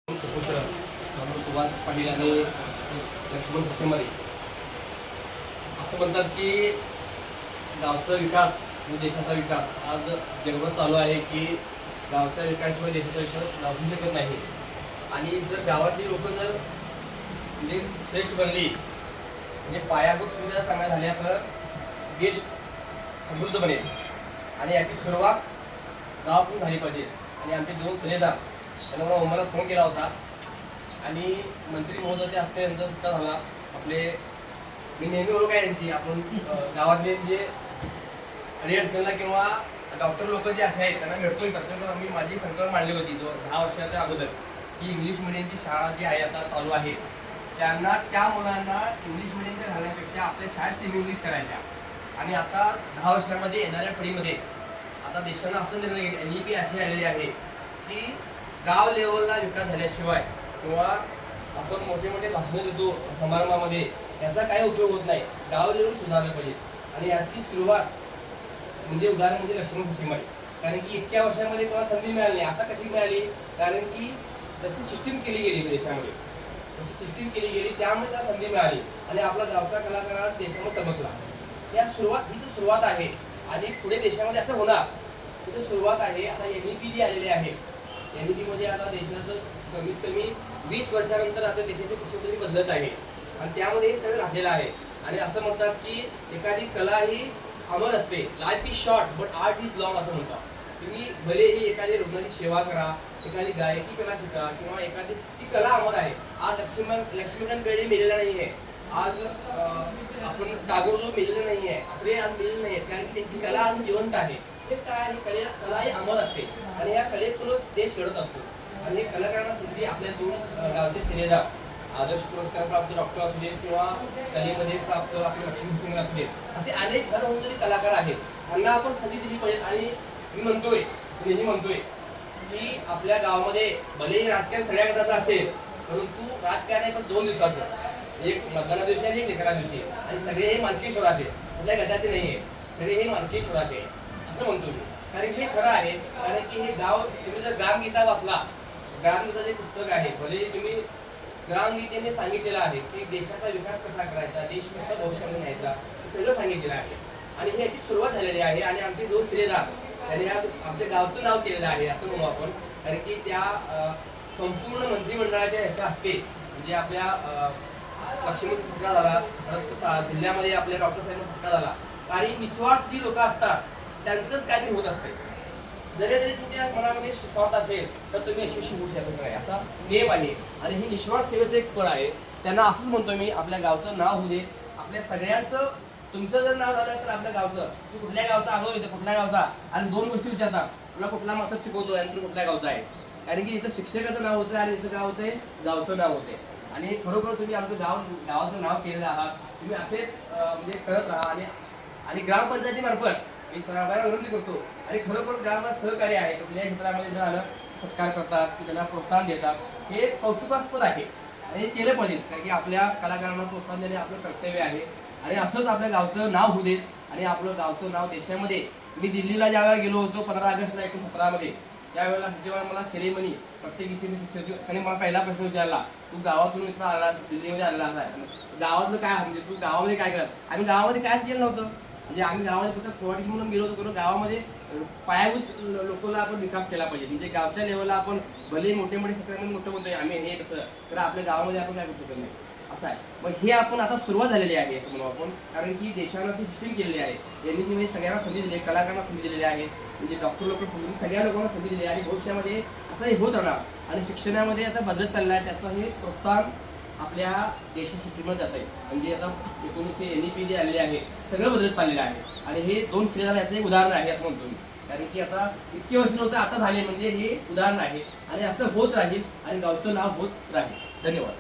सुपुत्र सुभाष पाटील आणि लक्ष्मण सक्षमरे असं म्हणतात की गावचा विकास म्हणजे देशाचा विकास आज जगभर चालू आहे की गावच्या विकासाशिवाय देशाचा विकास होऊ शकत नाही. आणि जर गावातली लोक जर म्हणजे श्रेष्ठ बनली म्हणजे पायाभूत सुविधा चांगल्या झाल्या तर देश समृद्ध बनेल. आणि याची सुरुवात गावातून झाली पाहिजे. आणि आमचे दोन सल्लेदार त्यांना मला फोन केला होता आणि मंत्री महोदय असते यांचा सुद्धा झाला. आपले मी नेहमी ओळख आहे यांची. आपण गावातले जे अडचणीला किंवा डॉक्टर लोक जे असे आहेत त्यांना भेटतोय. प्रत्येक मी माझी संकल्पना मांडली होती 10 वर्षाच्या अगोदर की इंग्लिश मिडियमची शाळा जी आहे आता चालू आहे त्यांना त्या मुलांना इंग्लिश मिडियमच्या घालण्यापेक्षा आपल्या शाळेत सेमी इंग्लिश करायच्या. आणि आता 10 वर्षामध्ये येणाऱ्या पिढीमध्ये आता देशानं असं निर्णय NEP अशी आलेली आहे की गाव लेवलला विकास झाल्याशिवाय किंवा आपण मोठे मोठे भाषणं देतो समारंभामध्ये याचा काही उपयोग होत नाही. गाव लेवल सुधारलं पाहिजे. आणि याची सुरुवात म्हणजे उदाहरण म्हणजे लक्ष्मण सक्षमरे. कारण की इतक्या वर्षामध्ये कोणाला संधी मिळाली नाही. आता कशी मिळाली? कारण की जशी सिस्टीम केली गेली देशामध्ये जशी सिस्टीम केली गेली त्यामुळे त्याला संधी मिळाली आणि आपला गावचा कलाकार देशामध्ये चमकला. ही तर सुरुवात आहे. आणि पुढे देशामध्ये असं होणार तिथे सुरुवात आहे. आता NEP जी आलेली आहे NEP मध्ये आता देशाचं कमीत कमी 20 वर्षानंतर आता देशाची शिक्षण पद्धती बदलत आहे आणि त्यामध्ये हे सगळं घातलेलं आहे. आणि असं म्हणतात की एखादी कला ही अमर असते. Life is short but art is long असं म्हणतात. तुम्ही भलेही एखादी रुग्णाची सेवा करा, एखादी गायकी कला शिका किंवा एखादी ती कला अमर आहे. आज लक्ष्मीकांत बेर्डे मेलेला नाही आहे. आज आपण टागोर जो मेलेला नाही आहे अत्रे आज मेलेले नाही आहेत. कारण की त्यांची कला आज जिवंत आहे. हे काय ही कला ही अमर असते आणि या कलेतून देश घडत असतो. आणि कलाकारांना संधी आपल्या दोन गावचे सेलेदार आदर्श पुरस्कार प्राप्त डॉक्टर असू देत किंवा कलेमध्ये प्राप्त आपले लक्ष्मण सिंग असू देत असे अनेक घरहोंजरी कलाकार आहेत. त्यांना आपण संधी दिली पाहिजे. आणि मी नेहमी म्हणतोय की आपल्या गावामध्ये भलेही राजकारण सगळ्या गटाचं असेल परंतु राजकारण आहे पण 2 दिवसाचं. एक मतदाना दिवशी आणि एक निकाला दिवशी. आणि सगळे हे मालकीश्वराचे कुठल्या गटाचे नाही आहे. सगळे हे मालकीश्वराचे असं म्हणतो मी. कारण की हे खरं आहे. कारण की हे गाव तुम्ही जर ग्रामगीता वाचला ग्रामगीता जे पुस्तक आहे भले तुम्ही ग्रामगीतेने सांगितलेलं आहे की देशाचा विकास कसा करायचा देश कसा भविष्यामध्ये न्यायचा हे सगळं सांगितलेलं आहे. आणि हे याची सुरुवात झालेली आहे. आणि आमचे दोन शिलेदार त्यांनी आज आमच्या गावचं नाव केलेलं आहे असं म्हणू आपण. कारण की त्या संपूर्ण मंत्रिमंडळाच्या ह्याच्या असते म्हणजे आपल्या लक्ष्मण सत्कार झाला परत जिल्ह्यामध्ये आपल्या डॉक्टर साहेबांचा सत्कार झाला. आणि निस्वार्थ जी लोक असतात त्यांचंच काहीतरी होत असते. जरी तुमच्या मनामध्ये स्वार्थ असेल तर तुम्ही यशस्वी होऊ शकत नाही असा नियम आहे. आणि ही निस्वार्थ सेवेचं एक फळ आहे. त्यांना असंच म्हणतो मी आपल्या गावचं नाव होऊ दे. आपल्या सगळ्यांचं तुमचं जर नाव झालं तर आपल्या गावचं तू कुठल्या गावचा आलो इथं कुठल्या गावचा. आणि 2 गोष्टी विचारतात तुला कुठला मात्र शिकवतो आणि तू कुठल्या गावचा आहेस. कारण की इथं शिक्षकाचं नाव होतं आणि इथं काय होतंय गावचं नाव होते. आणि खरोखर तुम्ही आमचं गावाचं नाव केलेलं आहात. तुम्ही असेच म्हणजे करत राहा. आणि ग्रामपंचायतीमार्फत मी सर्वांना विनंती करतो. आणि खरोखर ग्रामात सहकार्य आहे. कुठल्याही क्षेत्रामध्ये जर आलं सत्कार करतात की त्यांना प्रोत्साहन देतात हे कौतुकास्पद आहे. आणि हे केलं पाहिजे. कारण की आपल्या कलाकारांना प्रोत्साहन देणे आपलं कर्तव्य आहे. आणि असंच आपल्या गावचं नाव होऊ देत. आणि आपलं गावचं नाव देशामध्ये मी दिल्लीला ज्यावेळेला गेलो होतो 15 ऑगस्टला 1917 त्यावेळेला जेव्हा मला सेरेमनी प्रत्येक विषयी शिक्षक त्यांनी मला पहिला प्रश्न विचारला तू गावातून इथं आला दिल्लीमध्ये आलेला आहे गावातलं काय म्हणजे तू गावामध्ये काय करत. आम्ही गावामध्ये कायच केलं नव्हतं. म्हणजे आम्ही गावामध्ये फक्त प्रोवाइड म्हणून गेलो होतो. गावामध्ये पायाभूत लोकांना आपण विकास केला पाहिजे. म्हणजे गावच्या लेवलला आपण भले मोठे सगळ्यांनी मोठं म्हणतोय आम्ही हे कसं तर आपल्या गावामध्ये आपण काय करू शकत नाही असं आहे. मग हे आपण आता सुरुवात झालेली आहे असं म्हणू आपण. कारण की देशानं ती सिस्टीम केलेली आहे. NEP सगळ्यांना संधी दिली आहे. कलाकारांना संधी दिलेली आहे. म्हणजे डॉक्टर लोक सगळ्या लोकांना संधी दिली आहे. आणि भविष्यामध्ये असंही होत राहणार. आणि शिक्षणामध्ये आता बदलत चालला आहे. त्याचं हे प्रोत्साहन आपल्या देशा सिस्टीममध्ये जात आहे. म्हणजे आता 1900 NEP जे आलेले आहे सगळं बदलत चाललेलं आहे. आणि हे 2 शिलेदार याचं एक उदाहरण आहे असं म्हणतो मी. कारण की आता इतके वर्ष नव्हतं आता झाले म्हणजे हे उदाहरण आहे. आणि असं होत राहील आणि गावचं नाव होत राहील. धन्यवाद.